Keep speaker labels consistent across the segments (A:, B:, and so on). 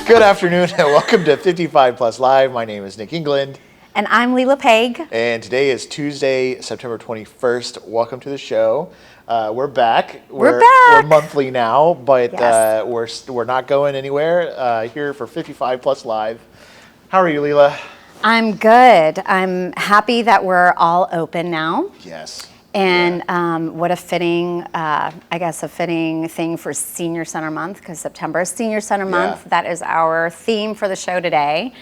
A: Good afternoon and welcome to 55 Plus Live. My name is Nick England.
B: And I'm Lila Peg.
A: And today is Tuesday, September 21st. Welcome to the show. We're back.
B: We're back.
A: We're monthly now, but
B: Yes.
A: we're not going anywhere. Here for 55 Plus Live. How are you, Lila?
B: I'm good. I'm happy that we're all open now.
A: Yes.
B: And what a fitting, a fitting thing for Senior Center Month, because September is Senior Center Month. That is our theme for the show today.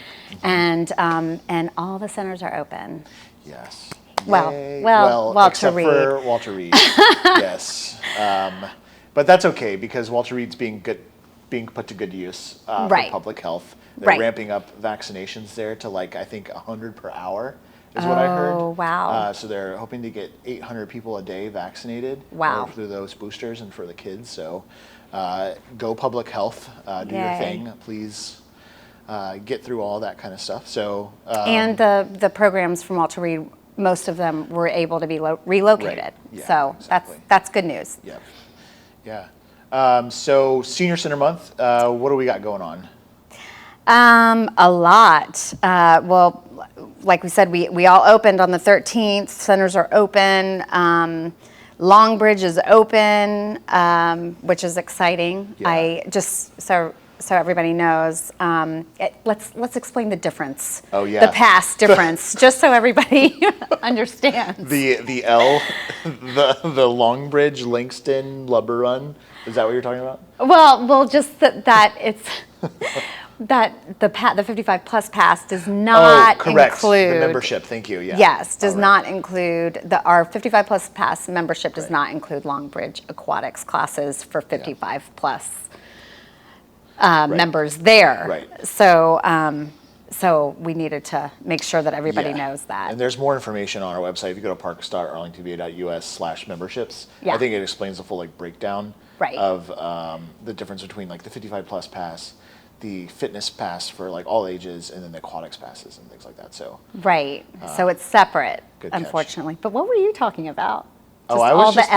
B: Mm-hmm. And all the centers are open.
A: Yes.
B: Well, Walter
A: except
B: Reed.
A: for Walter Reed. Yes. But that's okay because Walter Reed's being put to good use for public health. They're ramping up vaccinations there to I think 100 per hour. Is what I heard.
B: Oh, wow.
A: So they're hoping to get 800 people a day vaccinated.
B: Wow.
A: Through those boosters and for the kids. So go public health, do your thing. Please get through all that kind of stuff. So
B: and the programs from Walter Reed, most of them were able to be relocated.
A: Right. Yeah,
B: so
A: exactly.
B: that's good news.
A: Yep. Yeah. So Senior Center Month, what do we got going on?
B: A lot. Well, like we said, we all opened on the 13th. Centers are open. Longbridge is open, which is exciting.
A: Yeah.
B: I just so everybody knows. Let's explain the difference.
A: Oh yeah.
B: The past difference, just so everybody understands.
A: The L, the Longbridge Langston Lumber Run. Is that what you're talking about?
B: Well, just that it's. That the 55 plus pass does not include
A: the membership. Thank you. Yeah.
B: Yes, does not include our 55 plus pass membership does not include Longbridge aquatics classes for 55 plus members there.
A: Right.
B: So we needed to make sure that everybody knows that.
A: And there's more information on our website. If you go to parks.arlingtonva.us/memberships, I think it explains the full breakdown of the difference between the 55 plus pass, the fitness pass for all ages, and then the aquatics passes and things like that. So
B: so it's separate,
A: good catch.
B: Unfortunately. But what were you talking about?
A: Just I was just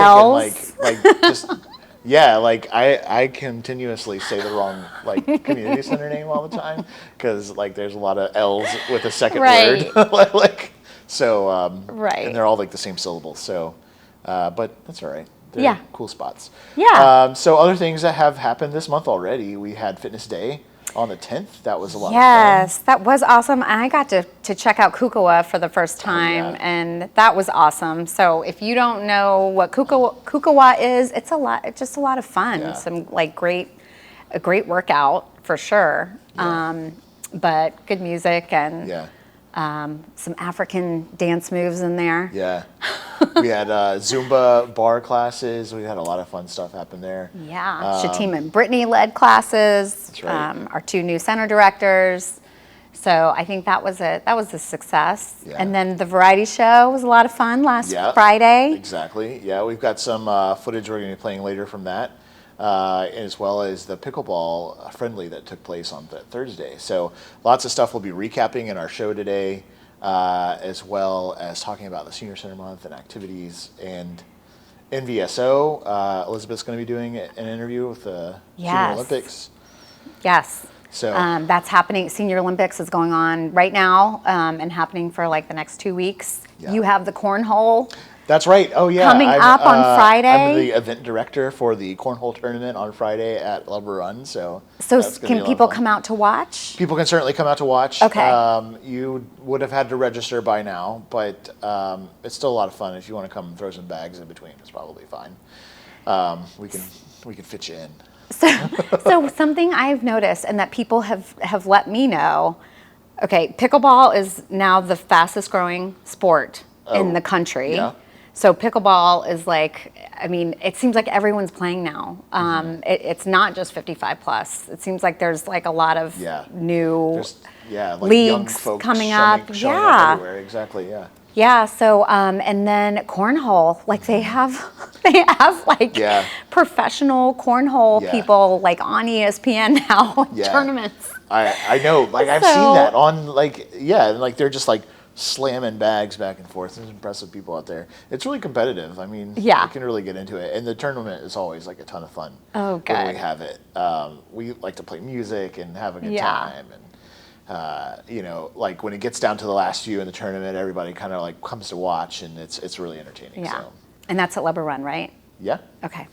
A: thinking I continuously say the wrong community center name all the time because there's a lot of L's with a second word. So and they're all the same syllable. So but that's all right. They're cool spots.
B: Yeah.
A: So other things that have happened this month already, we had Fitness Day on the 10th. That was a lot of fun.
B: Yes, that was awesome. I got to check out Kukua for the first time, and that was awesome. So if you don't know what Kukua is, it's just a lot of fun.
A: Yeah.
B: Some a great workout for sure.
A: Yeah.
B: But good music and some African dance moves in there.
A: Yeah. We had Zumba bar classes. We had a lot of fun stuff happen there.
B: Yeah. Shatim and Brittany led classes.
A: That's right.
B: Our two new center directors. So I think that was a success.
A: Yeah.
B: And then the variety show was a lot of fun last Friday.
A: Exactly. Yeah, we've got some footage we're going to be playing later from that, as well as the pickleball friendly that took place on Thursday. So lots of stuff we'll be recapping in our show today. As well as talking about the Senior Center Month and activities and NVSO. Elizabeth's going to be doing an interview with the Senior Olympics.
B: Yes.
A: So
B: that's happening. Senior Olympics is going on right now and happening for the next 2 weeks.
A: Yeah.
B: You have the cornhole.
A: That's right. Oh, yeah.
B: Coming up on Friday.
A: I'm the event director for the cornhole tournament on Friday at Lumber Run. So
B: can people come out to watch?
A: People can certainly come out to watch.
B: Okay.
A: You would have had to register by now, but it's still a lot of fun. If you want to come throw some bags in between, it's probably fine. We can fit you in.
B: So something I've noticed and that people have let me know, pickleball is now the fastest growing sport in the country.
A: Yeah.
B: So pickleball is it seems like everyone's playing now. It's not just 55 plus. It seems like there's a lot of new leagues coming up.
A: Showing up everywhere. Exactly. Yeah.
B: Yeah. So and then cornhole, they have professional cornhole people on ESPN now tournaments.
A: I know. I've seen that on and they're just slamming bags back and forth. There's impressive people out there. It's really competitive. I mean,
B: Yeah.
A: you can really get into it. And the tournament is always like a ton of fun.
B: Oh,
A: When
B: good.
A: we have it. We like to play music and have a good
B: Yeah.
A: time. And, you know, like when it gets down to the last few in the tournament, everybody kind of like comes to watch, and it's really entertaining.
B: Yeah.
A: So,
B: And that's at Lubber Run, right?
A: yeah.
B: Okay.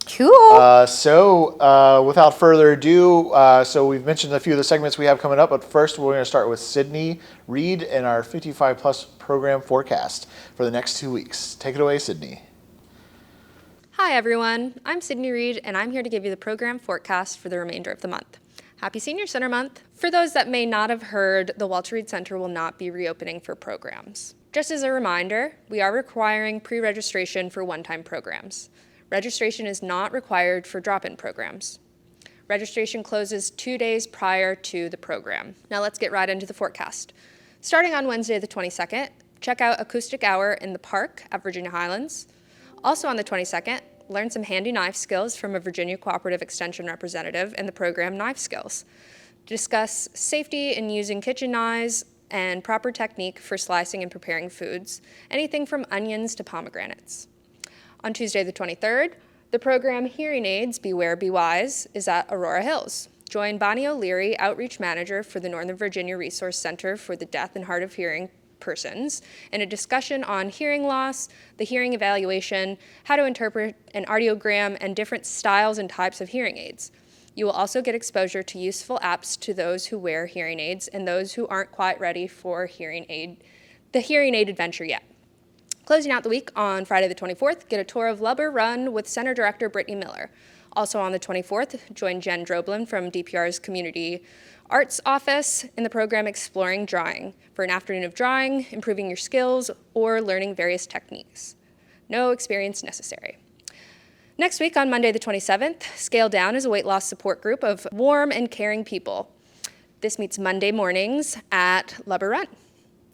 B: Cool.
A: So without further ado, so we've mentioned a few of the segments we have coming up, but first we're going to start with Sydney Reed and our 55 plus program forecast for the next 2 weeks. Take it away, Sydney.
C: Hi everyone, I'm Sydney Reed and I'm here to give you the program forecast for the remainder of the month. Happy Senior Center Month. For those that may not have heard, the Walter Reed Center will not be reopening for programs. Just as a reminder, we are requiring pre-registration for one-time programs. Registration is not required for drop-in programs. Registration closes 2 days prior to the program. Now let's get right into the forecast. Starting on Wednesday the 22nd, check out Acoustic Hour in the Park at Virginia Highlands. Also on the 22nd, learn some handy knife skills from a Virginia Cooperative Extension representative in the program Knife Skills. Discuss safety in using kitchen knives and proper technique for slicing and preparing foods, anything from onions to pomegranates. On Tuesday the 23rd, the program Hearing Aids, Beware, Be Wise is at Aurora Hills. Join Bonnie O'Leary, Outreach Manager for the Northern Virginia Resource Center for the Deaf and Hard of Hearing persons, in a discussion on hearing loss, the hearing evaluation, how to interpret an audiogram, and different styles and types of hearing aids. You will also get exposure to useful apps to those who wear hearing aids and those who aren't quite ready for the hearing aid adventure yet. Closing out the week on Friday the 24th, get a tour of Lubber Run with Center Director Brittany Miller. Also on the 24th, join Jen Droblin from DPR's Community Arts Office in the program Exploring Drawing for an afternoon of drawing, improving your skills, or learning various techniques. No experience necessary. Next week on Monday the 27th, Scale Down is a weight loss support group of warm and caring people. This meets Monday mornings at Lubber Run,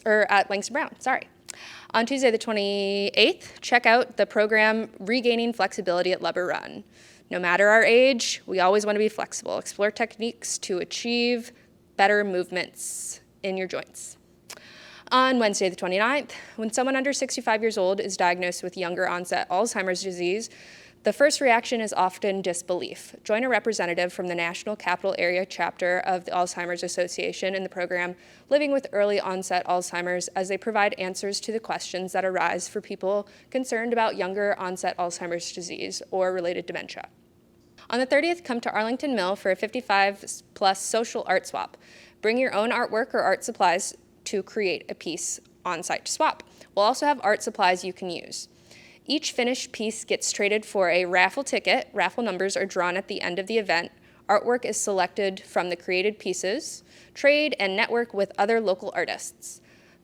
C: or at Langston Brown, sorry. On Tuesday the 28th, check out the program Regaining Flexibility at Lubber Run. No matter our age, we always want to be flexible. Explore techniques to achieve better movements in your joints. On Wednesday the 29th, when someone under 65 years old is diagnosed with younger onset Alzheimer's disease, the first reaction is often disbelief. Join a representative from the National Capital Area chapter of the Alzheimer's Association in the program Living with Early Onset Alzheimer's, as they provide answers to the questions that arise for people concerned about younger onset Alzheimer's disease or related dementia. On the 30th, come to Arlington Mill for a 55-plus social art swap. Bring your own artwork or art supplies to create a piece on-site to swap. We'll also have art supplies you can use. Each finished piece gets traded for a raffle ticket. Raffle numbers are drawn at the end of the event. Artwork is selected from the created pieces. Trade and network with other local artists.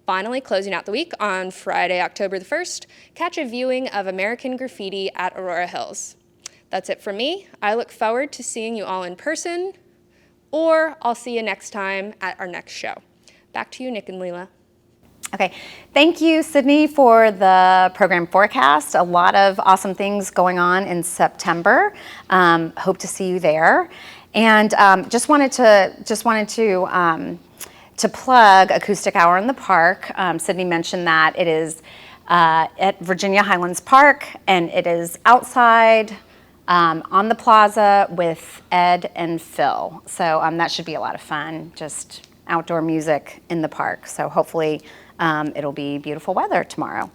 C: Finally, closing out the week on Friday, October the 1st, catch a viewing of American Graffiti at Aurora Hills. That's it from me. I look forward to seeing you all in person, or I'll see you next time at our next show. Back to you, Nick and Lila.
B: Okay, thank you, Sydney, for the program forecast. A lot of awesome things going on in September. Hope to see you there. And just wanted to plug Acoustic Hour in the Park. Sydney mentioned that it is at Virginia Highlands Park, and it is outside on the plaza with Ed and Phil. So that should be a lot of fun, just outdoor music in the park. So hopefully it'll be beautiful weather tomorrow.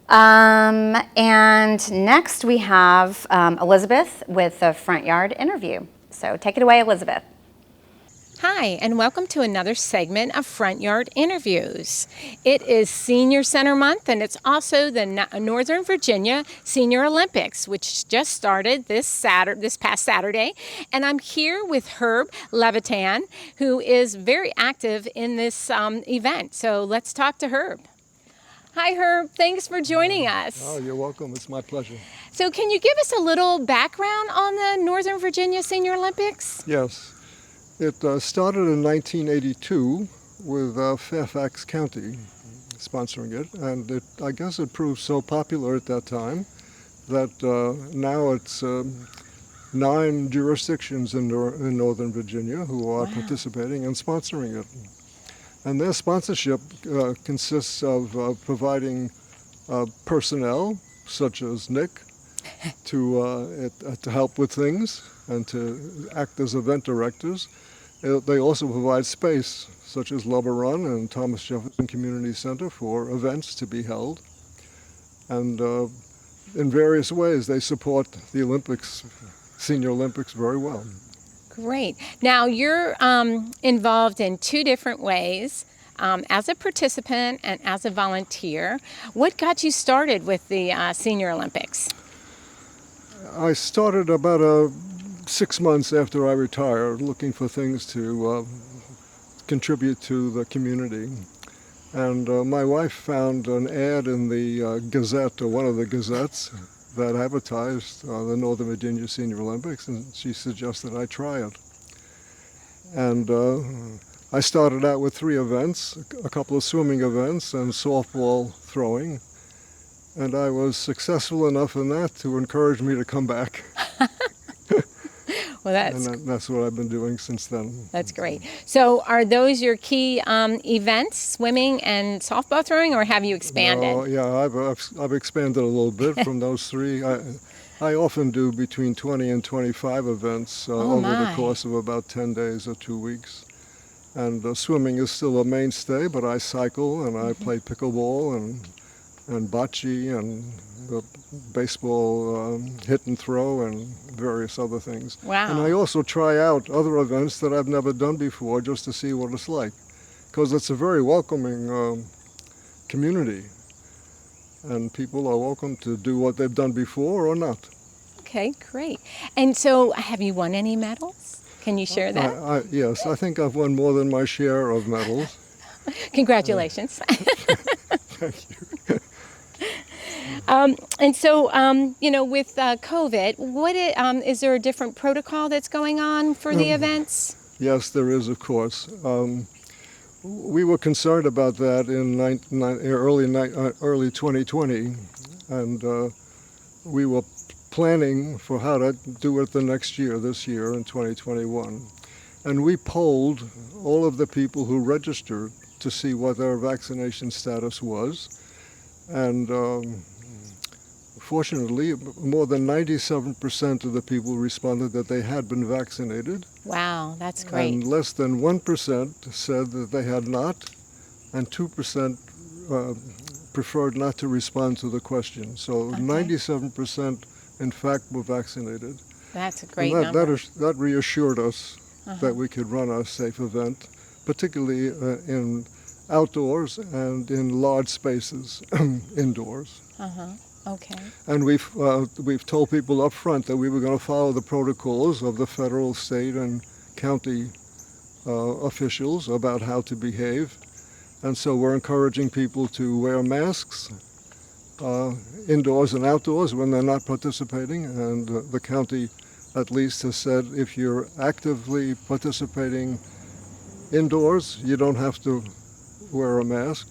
B: And next we have Elizabeth with the Front Yard interview. So take it away, Elizabeth.
D: Hi, and welcome to another segment of Front Yard Interviews. It is Senior Center Month, and it's also the Northern Virginia Senior Olympics, which just started this past Saturday. And I'm here with Herb Levitan, who is very active in this event. So let's talk to Herb. Hi, Herb. Thanks for joining us.
E: Oh, you're welcome. It's my pleasure.
D: So can you give us a little background on the Northern Virginia Senior Olympics?
E: Yes. It started in 1982 with Fairfax County sponsoring it, and I guess it proved so popular at that time that now it's 9 jurisdictions in Northern Virginia who are participating and sponsoring it. And their sponsorship consists of providing personnel, such as Nick, to help with things and to act as event directors. They also provide space, such as Love Run and Thomas Jefferson Community Center, for events to be held. And in various ways, they support the Olympics, Senior Olympics, very well.
D: Great. Now you're involved in two different ways, as a participant and as a volunteer. What got you started with the Senior Olympics?
E: I started about 6 months after I retired, looking for things to contribute to the community. And my wife found an ad in the Gazette, or one of the Gazettes, that advertised the Northern Virginia Senior Olympics, and she suggested I try it. And I started out with 3 events, a couple of swimming events and softball throwing, and I was successful enough in that to encourage me to come back.
D: Well,
E: That's what I've been doing since then.
D: that's great. So are those your key events, swimming and softball throwing, or have you expanded?
E: No, yeah, I've expanded a little bit from those 3. I often do between 20 and 25 events over the course of about 10 days or 2 weeks. And swimming is still a mainstay, but I cycle and I play pickleball and bocce and baseball hit and throw and various other things.
D: Wow.
E: And I also try out other events that I've never done before just to see what it's like, because it's a very welcoming community, and people are welcome to do what they've done before or not.
D: Okay, great. And so have you won any medals? Can you share that?
E: Yes, I think I've won more than my share of medals.
D: Congratulations.
E: Thank you.
D: And so, with COVID, is there a different protocol that's going on for the events?
E: Yes, there is, of course. We were concerned about that in early 2020, and we were planning for how to do it the next year, this year in 2021. And we polled all of the people who registered to see what their vaccination status was. And fortunately, more than 97% of the people responded that they had been vaccinated.
D: Wow, that's great.
E: And less than 1% said that they had not, and 2% preferred not to respond to the question. So 97% in fact were vaccinated.
D: That's a great
E: and
D: number.
E: that reassured us that we could run a safe event, particularly in outdoors and in large spaces indoors.
D: Okay.
E: And we've told people up front that we were going to follow the protocols of the federal, state, and county officials about how to behave. And so we're encouraging people to wear masks indoors and outdoors when they're not participating. And the county at least has said if you're actively participating indoors, you don't have to wear a mask.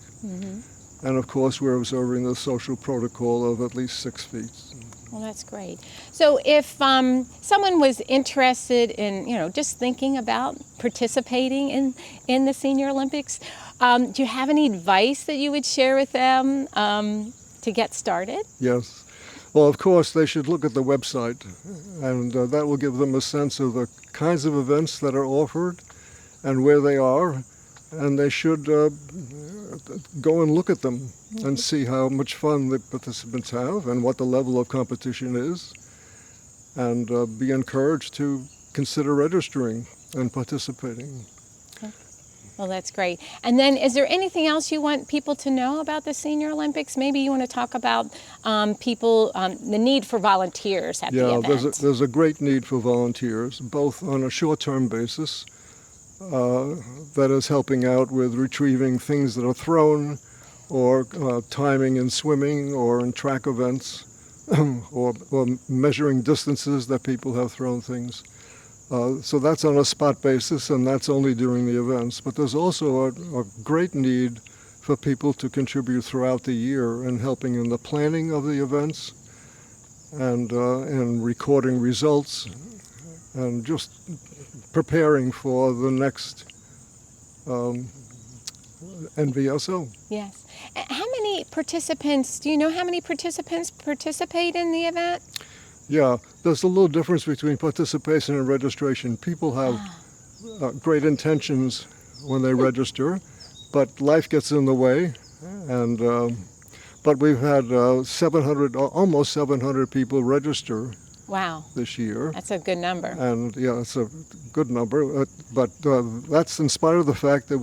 E: And of course, we're observing the social protocol of at least 6 feet.
D: Well, that's great. So if someone was interested in, just thinking about participating in the Senior Olympics, do you have any advice that you would share with them to get started?
E: Yes. Well, of course, they should look at the website, and that will give them a sense of the kinds of events that are offered and where they are. And they should go and look at them and see how much fun the participants have and what the level of competition is, and be encouraged to consider registering and participating.
D: Well, that's great. And then is there anything else you want people to know about the Senior Olympics? Maybe you want to talk about the need for volunteers at the event.
E: Yeah, there's a great need for volunteers, both on a short-term basis, that is helping out with retrieving things that are thrown, or timing in swimming or in track events, or measuring distances that people have thrown things. So that's on a spot basis, and that's only during the events. But there's also a great need for people to contribute throughout the year in helping in the planning of the events and in recording results and just preparing for the next NVSO.
D: Yes. How many participants, do you know how many participants participate in the event?
E: Yeah, there's a little difference between participation and registration. People have great intentions when they register, but life gets in the way. And but we've had 700, almost 700 people register
D: Wow,
E: this year.
D: that's a good number.
E: And yeah, it's a good number. But that's in spite of the fact that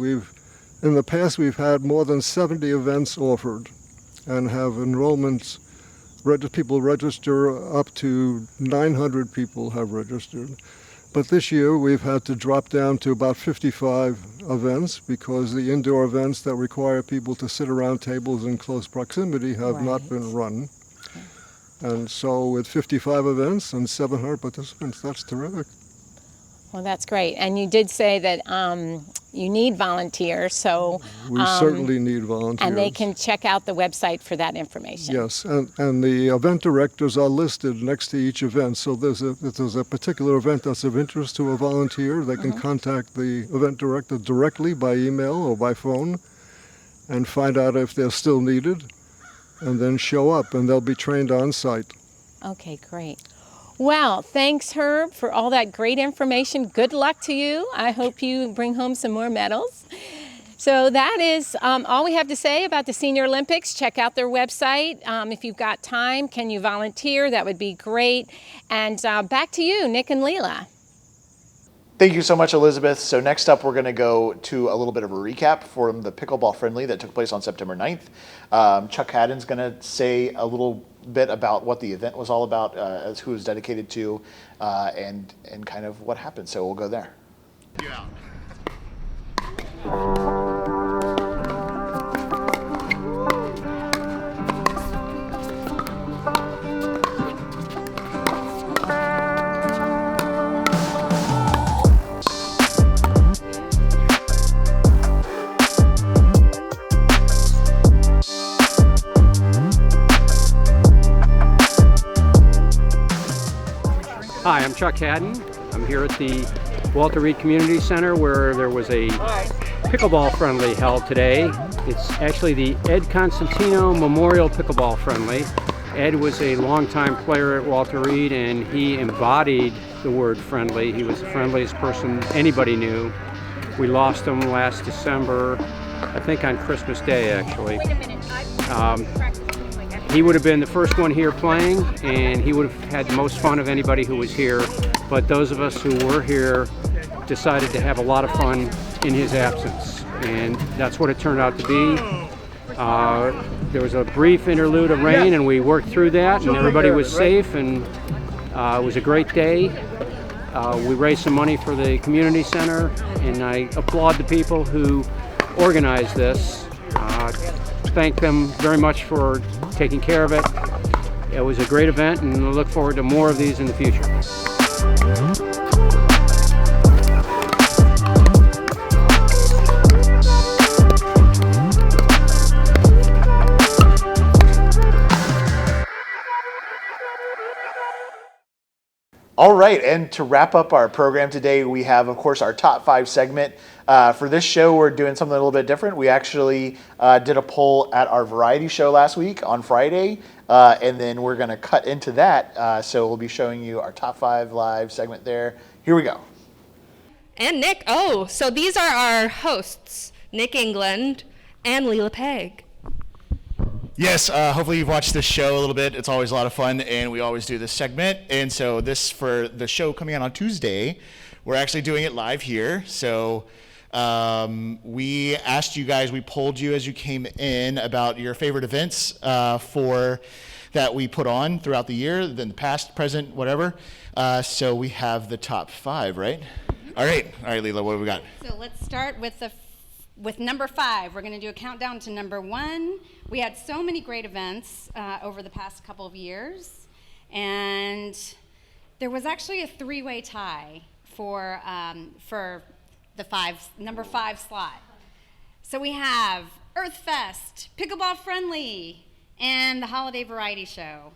E: in the past, we've had more than 70 events offered and have enrollments. People register, up to 900 people have registered. But this year we've had to drop down to about 55 events because the indoor events that require people to sit around tables in close proximity have not been run. And so with 55 events and 700 participants, that's terrific.
D: Well, that's great. And you did say that you need volunteers, so
E: We certainly need volunteers.
D: and they can check out the website for that information.
E: Yes, and the event directors are listed next to each event. So if there's a particular event that's of interest to a volunteer, they can contact the event director directly by email or by phone and find out if they're still needed, and then show up, and they'll be trained on site.
D: Okay, great. Well, thanks, Herb, for all that great information. Good luck to you. I hope you bring home some more medals. So that is all we have to say about the Senior Olympics. Check out their website. If you've got time, can you volunteer? That would be great. And back to you, Nick and Lila.
A: Thank you so much, Elizabeth. So next up, we're going to go to a little bit of a recap from the pickleball friendly that took place on September 9th. Chuck Haddon's going to say a little bit about what the event was all about, as who it was dedicated to, and kind of what happened. So we'll go there.
F: Yeah.
G: Hi, I'm Chuck Haddon. I'm here at the Walter Reed Community Center where there was a pickleball friendly held today. It's actually the Ed Constantino Memorial Pickleball Friendly. Ed was a longtime player at Walter Reed and he embodied the word friendly. He was the friendliest person anybody knew. We lost him last December, I think on Christmas Day actually. He would have been the first one here playing, and he would have had the most fun of anybody who was here. But those of us who were here decided to have a lot of fun in his absence, and that's what it turned out to be. There was a brief interlude of rain, and we worked through that, and everybody was safe, and it was a great day. We raised some money for the community center, and I applaud the people who organized this. Thank them very much for taking care of it. It was a great event, and I look forward to more of these in the future.
A: All right, and to wrap up our program today, we have, of course, our top 5 segment. For this show, we're doing something a little bit different. We actually did a poll at our variety show last week on Friday, and then we're going to cut into that. So we'll be showing you our top 5 live segment there. Here we go.
C: And Nick, so these are our hosts, Nick England and Lila Peg.
F: Yes, hopefully you've watched this show a little bit. It's always a lot of fun, and we always do this segment. And so this, for the show coming out on Tuesday, we're actually doing it live here. So we asked you guys, we polled you as you came in about your favorite events that we put on throughout the year, then the past, present, whatever. So we have the top 5, right? All right, Lila, what do we got?
B: So let's start with number 5. We're going to do a countdown to number 1. We had so many great events over the past couple of years, and there was actually a 3-way tie for the number 5 slot. So we have Earth Fest, Pickleball Friendly, and the Holiday Variety Show.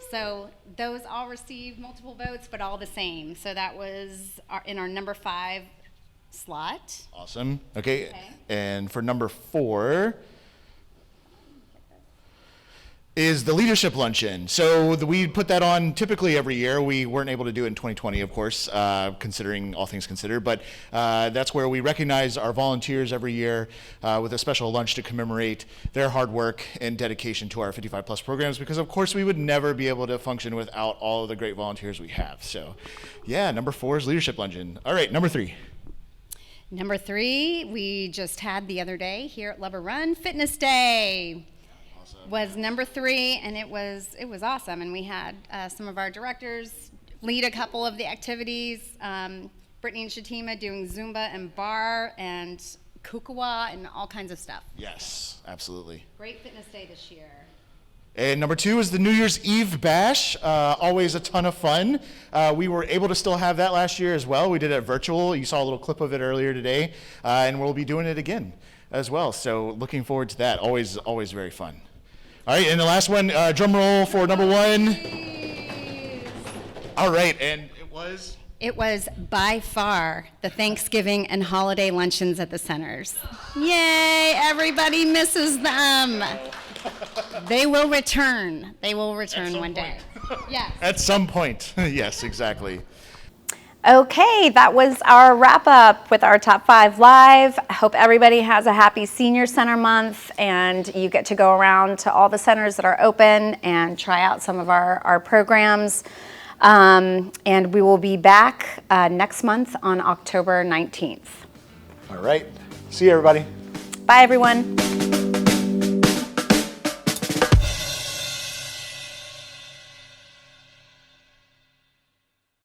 B: So those all received multiple votes, but all the same. So that was in our number 5 slot.
F: Awesome. Okay. And for number 4 is the leadership luncheon. So we put that on typically every year. We weren't able to do it in 2020, of course, considering all things considered. But that's where we recognize our volunteers every year with a special lunch to commemorate their hard work and dedication to our 55 plus programs. Because of course we would never be able to function without all of the great volunteers we have. So, yeah, number 4 is leadership luncheon. All right, number 3.
B: Number 3, we just had the other day here at Love a Run, Fitness Day. Was number 3, and it was awesome. And we had some of our directors lead a couple of the activities. Brittany and Shatima doing Zumba and bar and Kukawa and all kinds of stuff.
F: Yes, absolutely.
B: Great Fitness Day this year.
F: And number 2 is the New Year's Eve Bash. Always a ton of fun. We were able to still have that last year as well. We did it virtual. You saw a little clip of it earlier today, and we'll be doing it again as well. So looking forward to that. Always very fun. All right, and the last one, drum roll for number 1. All right, and it was?
B: It was by far the Thanksgiving and holiday luncheons at the centers. Yay, everybody misses them. They will return. They will return one day. Yes.
F: At some point. Yes, exactly.
B: Okay, that was our wrap up with our Top 5 Live. I hope everybody has a happy Senior Center month and you get to go around to all the centers that are open and try out some of our programs. And we will be back next month on October 19th.
A: All right. See you, everybody.
B: Bye, everyone.